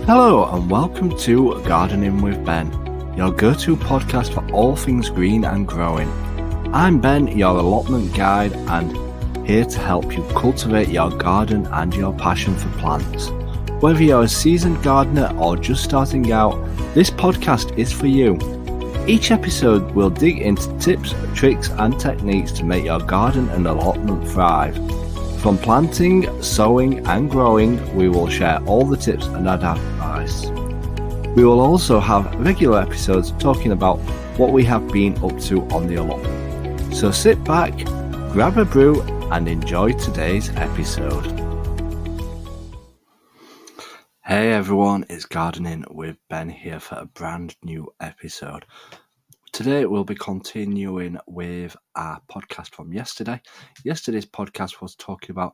Hello and welcome to Gardening with Ben, your go-to podcast for all things green and growing. I'm Ben, your allotment guide, and here to help you cultivate your garden and your passion for plants. Whether you're a seasoned gardener or just starting out, this podcast is for you. Each episode will dig into tips, tricks and techniques to make your garden and allotment thrive. From planting, sowing and growing, we will share all the tips and advice. We will also have regular episodes talking about what we have been up to on the allotment. So sit back, grab a brew and enjoy today's episode. Hey everyone, it's Gardening with Ben here for a brand new episode. Today we'll be continuing with our podcast from yesterday. Yesterday's podcast was talking about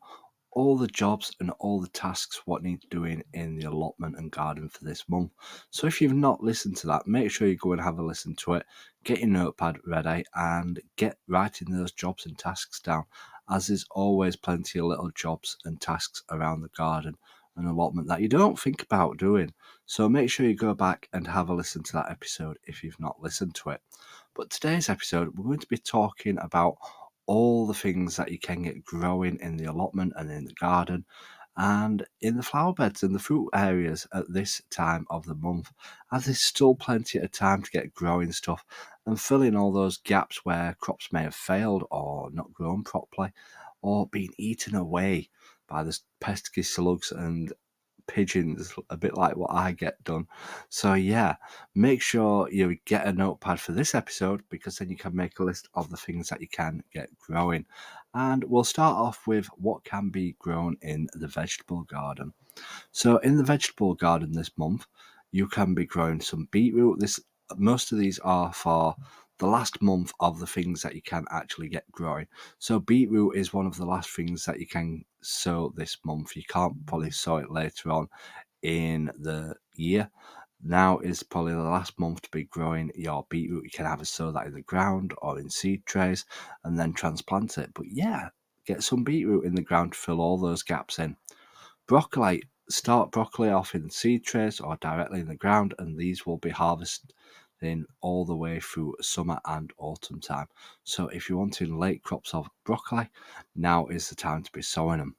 all the jobs and all the tasks what need doing in the allotment and garden for this month. So if you've not listened to that, make sure you go and have a listen to it, get your notepad ready and get writing those jobs and tasks down, as there's always plenty of little jobs and tasks around the garden and allotment that you don't think about doing. So make sure you go back and have a listen to that episode if you've not listened to it. But today's episode, we're going to be talking about all the things that you can get growing in the allotment and in the garden and in the flower beds and the fruit areas at this time of the month, as there's still plenty of time to get growing stuff and fill in all those gaps where crops may have failed or not grown properly or been eaten away by the pesky slugs and pigeons, a bit like what I get done. So yeah, make sure you get a notepad for this episode, because then you can make a list of the things that you can get growing. And we'll start off with what can be grown in the vegetable garden. So in the vegetable garden this month, you can be growing some beetroot. Most of these are for the last month of the things that you can actually get growing. So beetroot is one of the last things that you can sow this month. You can't probably sow it later on in the year. Now is probably the last month to be growing your beetroot. You can either sow that in the ground or in seed trays and then transplant it. But yeah, get some beetroot in the ground to fill all those gaps in. Broccoli. Start broccoli off in seed trays or directly in the ground, and these will be harvested all the way through summer and autumn time. So if you're wanting late crops of broccoli, now is the time to be sowing them.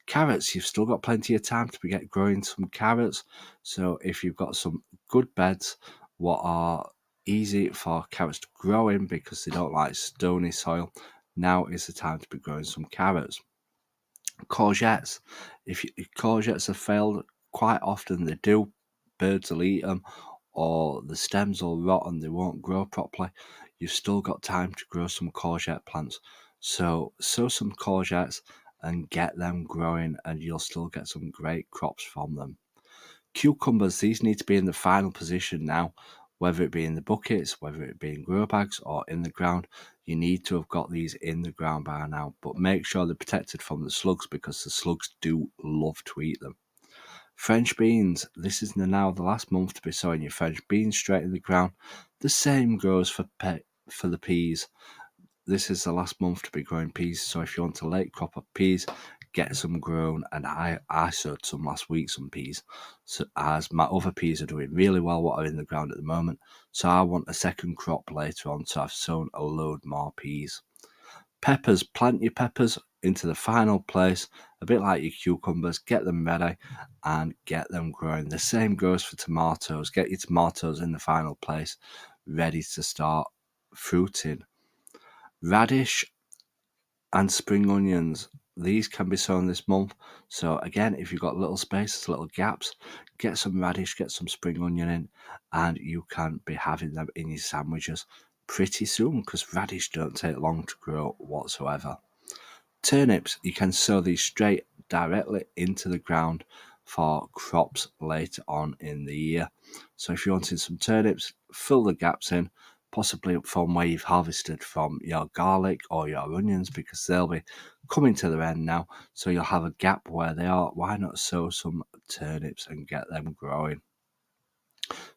Carrots, you've still got plenty of time to get growing some carrots. So if you've got some good beds what are easy for carrots to grow in because they don't like stony soil, now is the time to be growing some carrots. Courgettes, if courgettes have failed, quite often they do, birds will eat them or the stems will rot and they won't grow properly. You've still got time to grow some courgette plants. So sow some courgettes and get them growing, and you'll still get some great crops from them. Cucumbers, these need to be in the final position now, whether it be in the buckets, whether it be in grow bags or in the ground. You need to have got these in the ground by now, but make sure they're protected from the slugs, because the slugs do love to eat them. French beans, this is now the last month to be sowing your French beans straight in the ground. The same goes for the peas. This is the last month to be growing peas, so if you want a late crop of peas, get some grown. And I sowed some last week, some peas, so as my other peas are doing really well what are in the ground at the moment, so I want a second crop later on, so I've sown a load more peas. Peppers, plant your peppers into the final place, a bit like your cucumbers. Get them ready and get them growing. The same goes for tomatoes. Get your tomatoes in the final place, ready to start fruiting. Radish and spring onions, these can be sown this month. So again, if you've got little spaces, little gaps, get some radish, get some spring onion in, and you can be having them in your sandwiches pretty soon, because radish don't take long to grow whatsoever. Turnips, you can sow these straight directly into the ground for crops later on in the year. So if you're wanting some turnips, fill the gaps in, possibly from where you've harvested from your garlic or your onions, because they'll be coming to their end now. So you'll have a gap where they are. Why not sow some turnips and get them growing?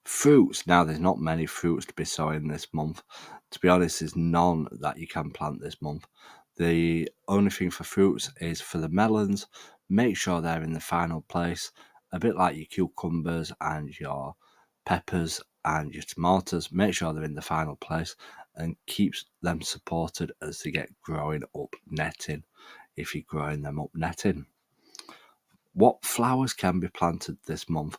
Fruits, now there's not many fruits to be sowing this month. To be honest, there's none that you can plant this month. The only thing for fruits is for the melons. Make sure they're in the final place a bit like your cucumbers and your peppers and your tomatoes. Make sure they're in the final place and keeps them supported as they get growing up netting, if you're growing them up netting. What flowers can be planted this month?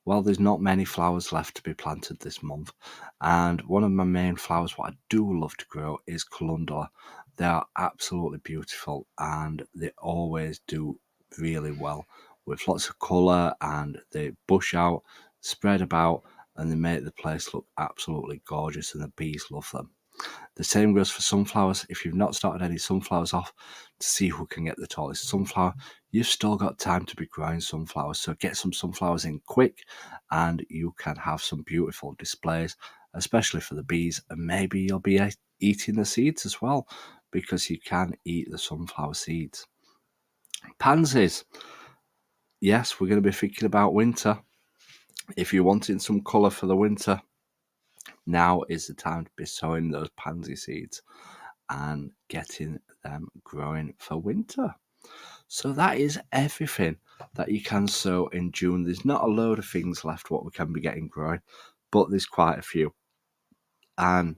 Well, there's not many flowers left to be planted this month, and one of my main flowers what I do love to grow is calendula. They are absolutely beautiful and they always do really well with lots of colour, and they bush out, spread about, and they make the place look absolutely gorgeous, and the bees love them. The same goes for sunflowers. If you've not started any sunflowers off to see who can get the tallest sunflower, you've still got time to be growing sunflowers. So get some sunflowers in quick and you can have some beautiful displays, especially for the bees. And maybe you'll be eating the seeds as well, because you can eat the sunflower seeds. Pansies. Yes, we're going to be thinking about winter. If you're wanting some colour for the winter, now is the time to be sowing those pansy seeds and getting them growing for winter. So that is everything that you can sow in June. There's not a load of things left what we can be getting growing, but there's quite a few. And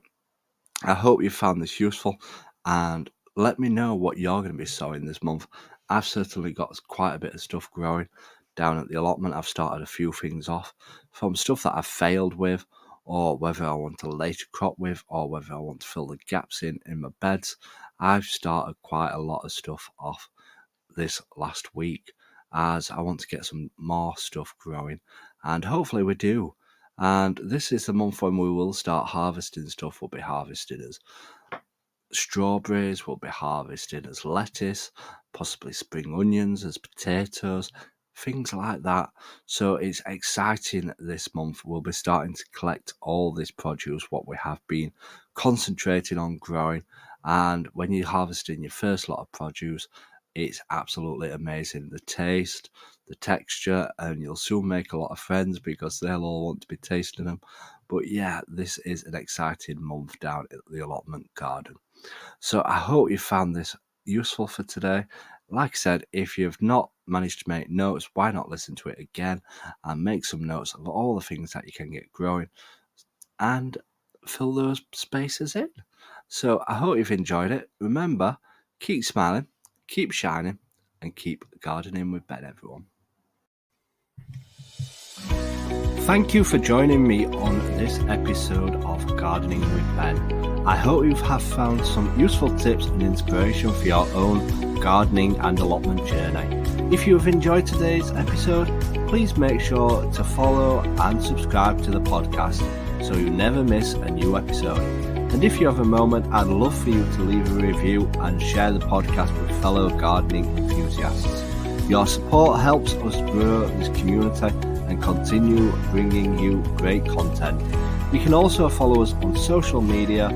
I hope you found this useful, and let me know what you're going to be sowing this month. I've certainly got quite a bit of stuff growing down at the allotment. I've started a few things off from stuff that I've failed with, or whether I want to later crop with, or whether I want to fill the gaps in my beds. I've started quite a lot of stuff off this last week, as I want to get some more stuff growing, and hopefully we do. And this is the month when we will start harvesting stuff. We'll be harvesting as strawberries, we'll be harvesting as lettuce, possibly spring onions, as potatoes, things like that. So it's exciting this month. We'll be starting to collect all this produce, what we have been concentrating on growing. And when you're harvesting your first lot of produce, it's absolutely amazing. The taste, the texture, and you'll soon make a lot of friends because they'll all want to be tasting them. But yeah, this is an exciting month down at the allotment garden. So I hope you found this useful for today. Like I said, if you've not managed to make notes, why not listen to it again and make some notes of all the things that you can get growing and fill those spaces in. So I hope you've enjoyed it. Remember, keep smiling, keep shining, and keep gardening with Ben, everyone. Thank you for joining me on this episode of Gardening with Ben. I hope you have found some useful tips and inspiration for your own gardening and allotment journey. If you have enjoyed today's episode, please make sure to follow and subscribe to the podcast so you never miss a new episode. And if you have a moment, I'd love for you to leave a review and share the podcast with fellow gardening enthusiasts. Your support helps us grow this community and continue bringing you great content. You can also follow us on social media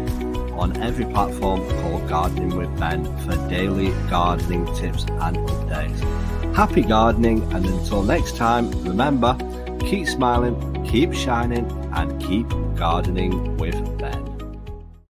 on every platform called Gardening with Ben for daily gardening tips and updates. Happy gardening, and until next time, remember, keep smiling, keep shining, and keep gardening with Ben.